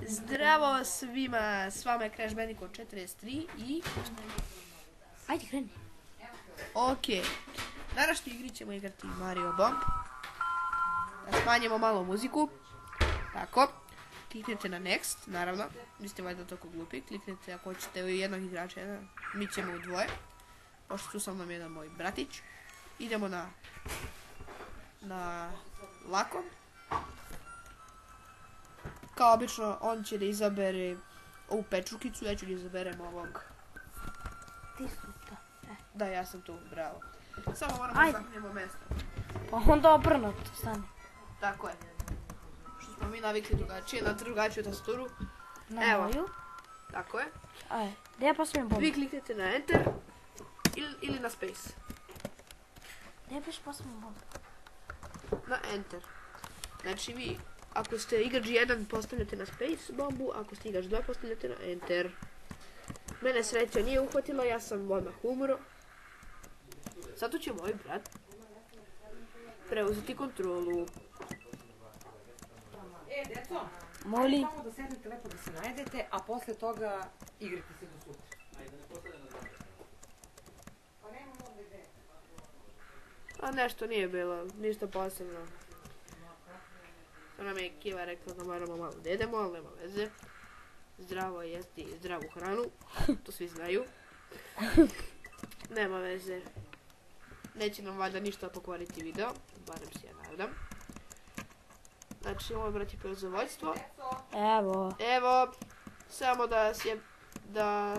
Zdravo svima, s vama je Crash Bandicoot 43 i... Ajde, kreni. Okej. Današnju igri ćemo igrati Mario Bomb. Da smanjimo malo muziku. Tako. Kliknete na Next, naravno. Niste valjda toliko glupi. Kliknete ako hoćete u jednog igrača, mi ćemo u dvoje. Pošto tu sam nam jedan moj bratić. Idemo na lako. Kao obično, on će da izabere ovu pečukicu, ja ću da izaberem ovog. Ti su to. Da, ja sam tu, bravo. Samo moramo da zahnemo mjesto. Pa onda obrnuto, stani. Tako je. Što smo mi navikli drugačije, na drugačiju tasturu. Na moju. Tako je. Ajde, da ja postavim bombu. Vi kliknete na Enter ili na Space. Da ja biš postavim bombu. Na Enter. Znači vi, ako ste igrač 1 postavljate na Space bombu, ako ste igrač 2 postavljate na Enter. Mene sreća nije uhvatila, ja sam odmah umro. Zato će moj brat preuzeti kontrolu. Deco, Moli. samo da sednete lepo da se najedete, a posle toga igrate se do sutra. Pa nema ovdje gde. A nešto nije bilo, ništa posebno. To nam je Kiva rekla da moramo malo da jedemo, ali nema veze. Zdravo je jesti zdravu hranu, to svi znaju. Nema veze. Neće nam valjda ništa pokvariti video, barem se ja nadam. Znači, moj brat je pio za vođstvo. Evo. Evo, samo da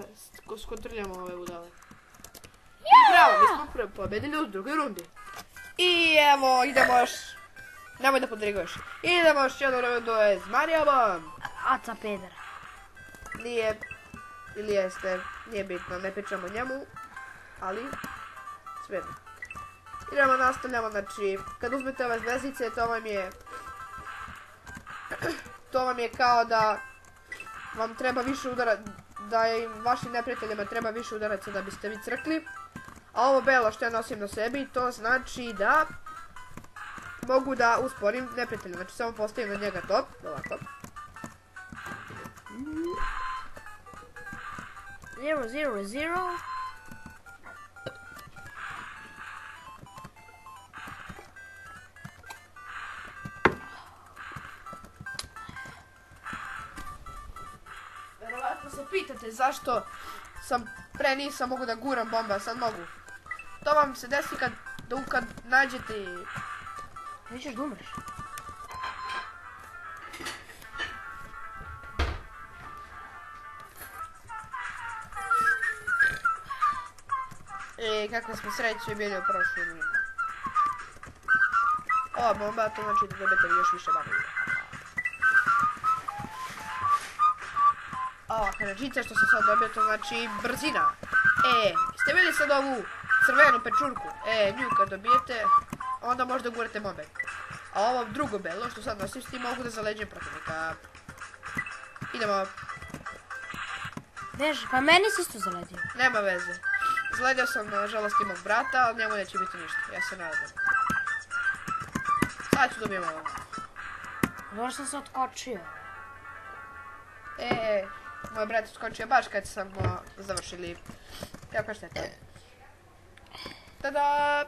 skontrljamo ove budale. I bravo, mi smo pobedili u drugoj rundi. I evo, idemo još. Nemoj da podriguješ. Idemo još jednu rundu s Mario Bomb. Aca peder. Nije, ili jeste, nije bitno, ne pričamo o njemu, ali sve. Idemo, nastavljamo, znači, kad uzmete ove zvezdice, to vam je kao da vam treba više udara, da i vašim neprijateljima treba više udaraca da biste vi crkli. A ovo belo što ja nosim na sebi, to znači da mogu da usporim neprijatelja, znači samo postavim na njega to, ovako. 0-0-0. Verovatno se pitate zašto pre nisam mogu da guram bombe, a sad mogu. To vam se desi kad nađete... Nećeš da umreš. Kakve smo sreće bili u prošloj minuti. Ova bomba, to znači da dobijete još više bombe. Ova hrančica što sam sad dobio, to znači brzina. Ste vidjeli sad ovu crvenu pečurku? Nju kad dobijete, onda možda gurate bombe. A ovo drugo belo što sad nosim, s tim mogu da zaleđem protivnika. Idemo. Beži, pa meni si isto zaledio. Nema veze. Zaledio sam nažalost i mog brata, ali njemu neće biti ništa, ja se nadam. Sad ću dobijem ovo. Dobro sam se otkočio. Moj brat skočio baš kad smo završili. Kako šteta. Tada!